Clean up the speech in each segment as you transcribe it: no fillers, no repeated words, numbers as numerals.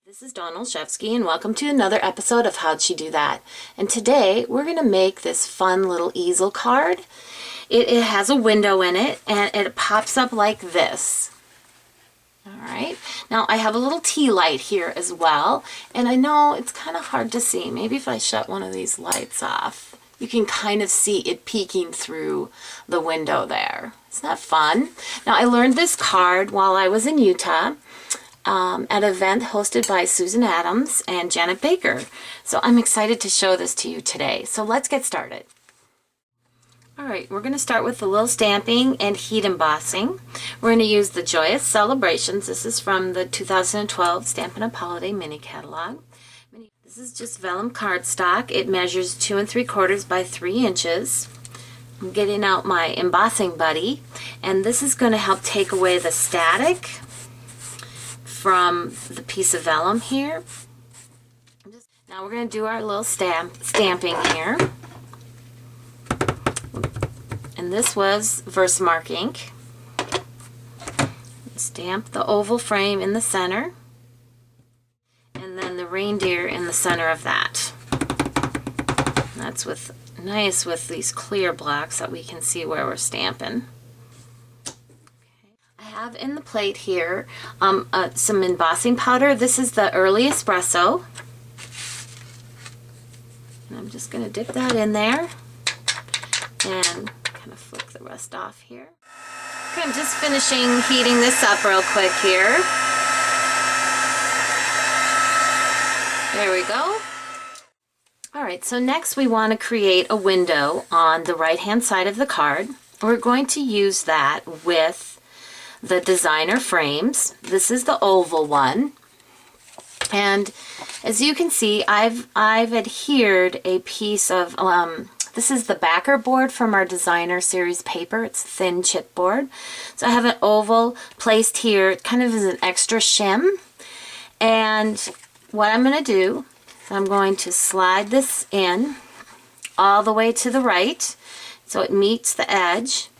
This is Dawn Olszewski and welcome to another episode of How'd She Do That? And today we're going to make this fun little easel card. It has a window in it and it pops up like this. Alright, now I have a little tea light here as well, and I know it's kind of hard to see. Maybe if I shut one of these lights off, you can kind of see it peeking through the window there. Isn't that fun? Now I learned this card while I was in Utah at an event hosted by Susan Adams and Janet Baker. So I'm excited to show this to you today. So let's get started. Alright, we're going to start with the little stamping and heat embossing. We're going to use the Joyous Celebrations. This is from the 2012 Stampin' Up! Holiday Mini Catalog. This is just vellum cardstock. It measures 2 3/4 by 3 inches. I'm getting out my embossing buddy, and this is going to help take away the static from the piece of vellum here. Now we're going to do our little stamping here. And this was Versamark ink. Stamp the oval frame in the center, and then the reindeer in the center of that. That's nice with these clear blocks that we can see where we're stamping. I have in the plate here some embossing powder. This is the Early Espresso. And I'm just going to dip that in there and kind of flick the rest off here. Okay, I'm just finishing heating this up real quick here. There we go. Alright, so next we want to create a window on the right hand side of the card. We're going to use that with the designer frames. This is the oval one. And as you can see, I've adhered a piece of this is the backer board from our designer series paper. It's a thin chipboard. So I have an oval placed here, kind of as an extra shim. And what I'm going to do is I'm going to slide this in all the way to the right so it meets the edge.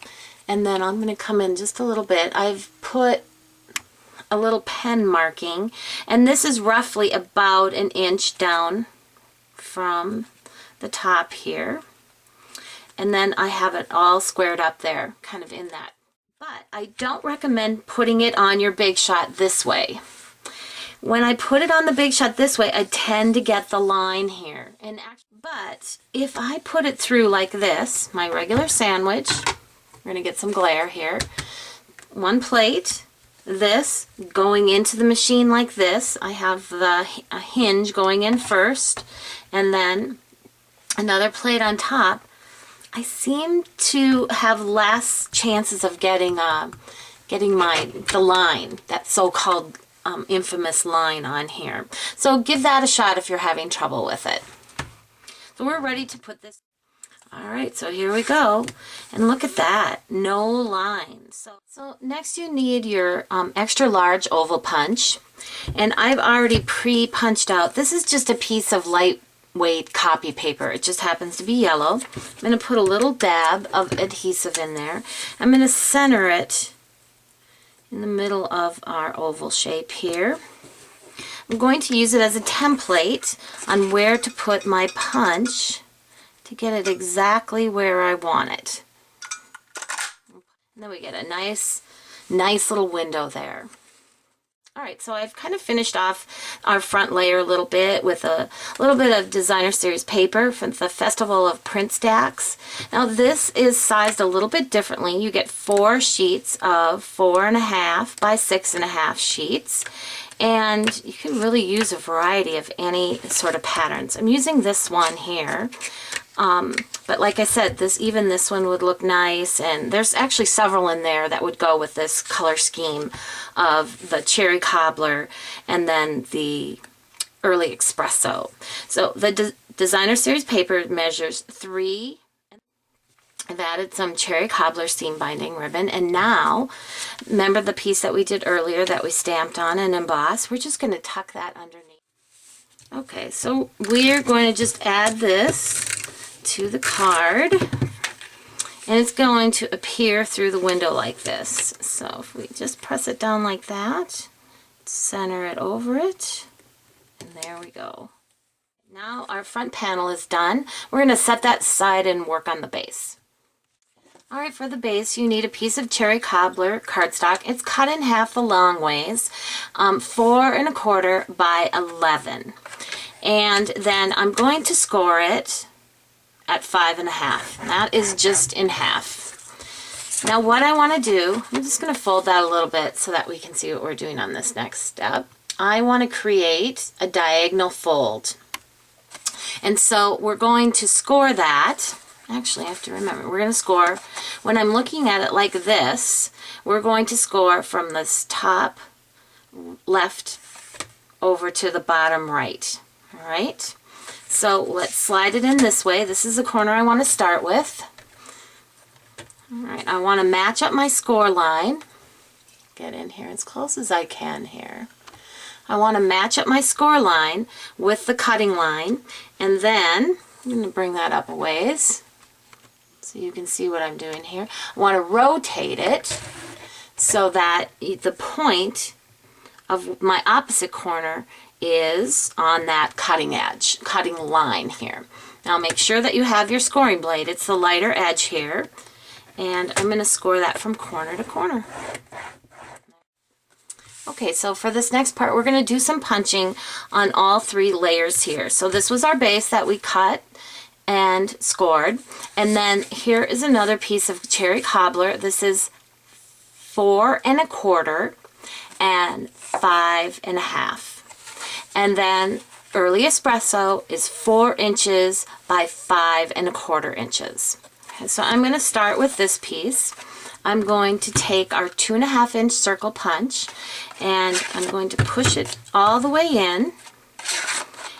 And then I'm going to come in just a little bit. I've put a little pen marking, and this is roughly about 1 inch down from the top here. And then I have it all squared up there, kind of in that. But I don't recommend putting it on your Big Shot this way. When I put it on the Big Shot this way, I tend to get the line here. But if I put it through like this, my regular sandwich, we're going to get some glare here. One plate, this going into the machine like this. I have a hinge going in first, and then another plate on top. I seem to have less chances of getting the line, that so-called infamous line on here. So give that a shot if you're having trouble with it. So we're ready to put this. Alright, so here we go. And look at that, no lines. So next you need your extra large oval punch. And I've already pre-punched out. This is just a piece of lightweight copy paper. It just happens to be yellow. I'm going to put a little dab of adhesive in there. I'm going to center it in the middle of our oval shape here. I'm going to use it as a template on where to put my punch to get it exactly where I want it. And then we get a nice little window there. Alright, so I've kind of finished off our front layer a little bit with a little bit of designer series paper from the Festival of Print Stacks. Now this is sized a little bit differently. You get 4 sheets of 4.5 by 6.5 sheets. And you can really use a variety of any sort of patterns. I'm using this one here. But like I said, even this one would look nice, and there's actually several in there that would go with this color scheme of the cherry cobbler and then the early espresso. So the designer series paper measures 3. I've added some cherry cobbler seam binding ribbon, and now remember the piece that we did earlier that we stamped on and embossed? We're just going to tuck that underneath. Okay, so we're going to just add this to the card, and it's going to appear through the window like this. So if we just press it down like that, center it over it, And there we go. Now our front panel is done. We're going to set that aside and work on the base. All right, for the base, you need a piece of cherry cobbler cardstock. It's cut in half the long ways, 4 1/4 by 11. And then I'm going to score it at 5 1/2. That is just in half. Now what I want to do, I'm just going to fold that a little bit so that we can see what we're doing on this next step. I want to create a diagonal fold. And so we're going to score that. Actually, I have to remember, we're going to score, when I'm looking at it like this, we're going to score from this top left over to the bottom right. All right? So let's slide it in this way. This is the corner I want to start with. All right, I want to match up my score line. Get in here as close as I can here. I want to match up my score line with the cutting line, and then I'm going to bring that up a ways so you can see what I'm doing here. I want to rotate it so that the point of my opposite corner is on that cutting edge, cutting line here. Now make sure that you have your scoring blade. It's the lighter edge here, and I'm going to score that from corner to corner. Okay, so for this next part, we're going to do some punching on all 3 layers here. So this was our base that we cut and scored. And then here is another piece of cherry cobbler. This is 4 1/4 and 5 1/2. And then early espresso is 4 inches by 5 1/4 inches. Okay, so I'm going to start with this piece. I'm going to take our 2 1/2 inch circle punch, and I'm going to push it all the way in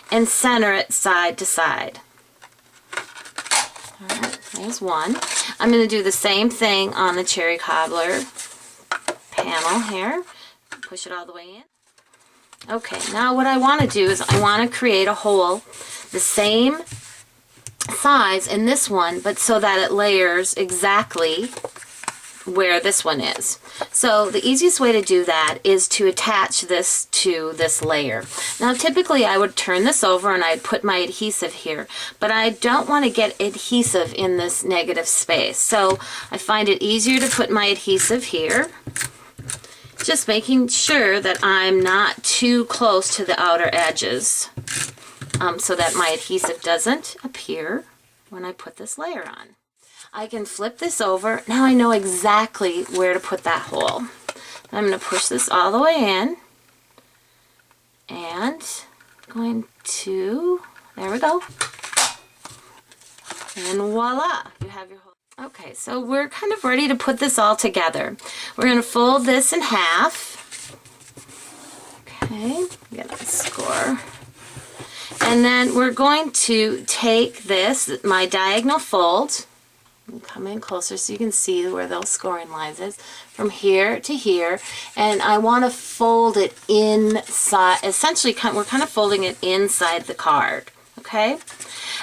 and center it side to side. All right, there's one. I'm going to do the same thing on the cherry cobbler panel here. Push it all the way in. Okay, now what I want to do is I want to create a hole the same size in this one, but so that it layers exactly where this one is. So the easiest way to do that is to attach this to this layer. Now typically I would turn this over and I'd put my adhesive here, but I don't want to get adhesive in this negative space. So I find it easier to put my adhesive here, just making sure that I'm not too close to the outer edges so that my adhesive doesn't appear when I put this layer on. I can flip this over. Now I know exactly where to put that hole. I'm going to push this all the way in, and I'm going to, there we go, and voila, you have your hole. Okay, so we're kind of ready to put this all together. We're going to fold this in half. Okay, get a score. And then we're going to take this, my diagonal fold, and come in closer so you can see where those scoring lines is, from here to here, and I want to fold it inside. Essentially, we're kind of folding it inside the card. Okay?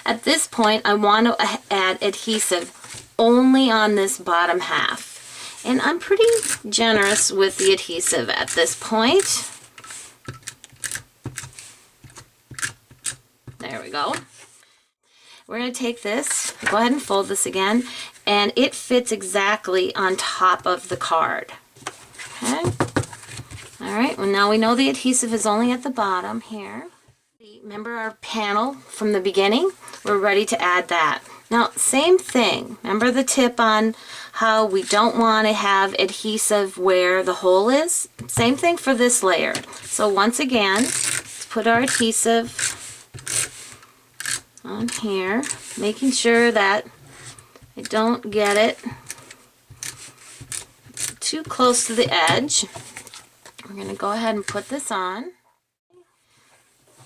At this point, I want to add adhesive only on this bottom half, and I'm pretty generous with the adhesive at this point. There we go. We're going to take this, go ahead and fold this again, and it fits exactly on top of the card. Okay? Alright, well now we know the adhesive is only at the bottom here. Remember our panel from the beginning? We're ready to add that. Now, same thing. Remember the tip on how we don't want to have adhesive where the hole is? Same thing for this layer. So once again, let's put our adhesive on here, making sure that I don't get it too close to the edge. We're going to go ahead and put this on.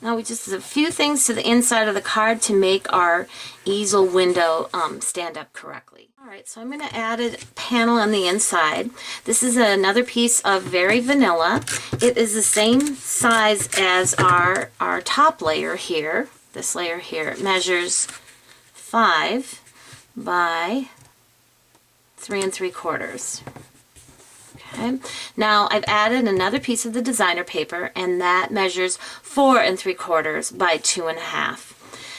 Now we just have a few things to the inside of the card to make our easel window stand up correctly. Alright, so I'm going to add a panel on the inside. This is another piece of Very Vanilla. It is the same size as our top layer here. This layer here. It measures 5 by 3 3/4. Okay. Now I've added another piece of the designer paper, and that measures 4 3/4 by 2.5.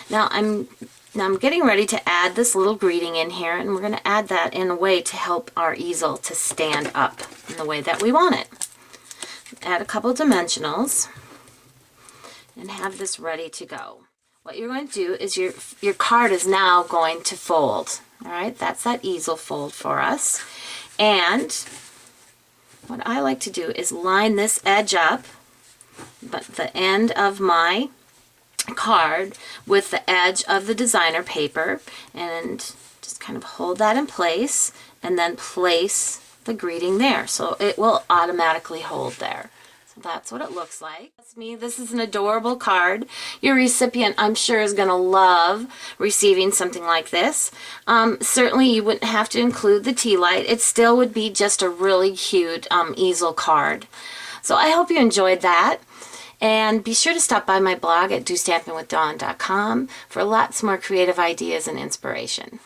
Now I'm getting ready to add this little greeting in here, and we're going to add that in a way to help our easel to stand up in the way that we want it. Add a couple dimensionals and have this ready to go. What you're going to do is your card is now going to fold. All right, that's that easel fold for us. And what I like to do is line this edge up, but the end of my card with the edge of the designer paper, and just kind of hold that in place and then place the greeting there so it will automatically hold there. So that's what it looks like. That's me. This is an adorable card. Your recipient, I'm sure, is going to love receiving something like this. Certainly you wouldn't have to include the tea light. It still would be just a really cute easel card. So I hope you enjoyed that. And be sure to stop by my blog at DOstampingWithDawn.com for lots more creative ideas and inspiration.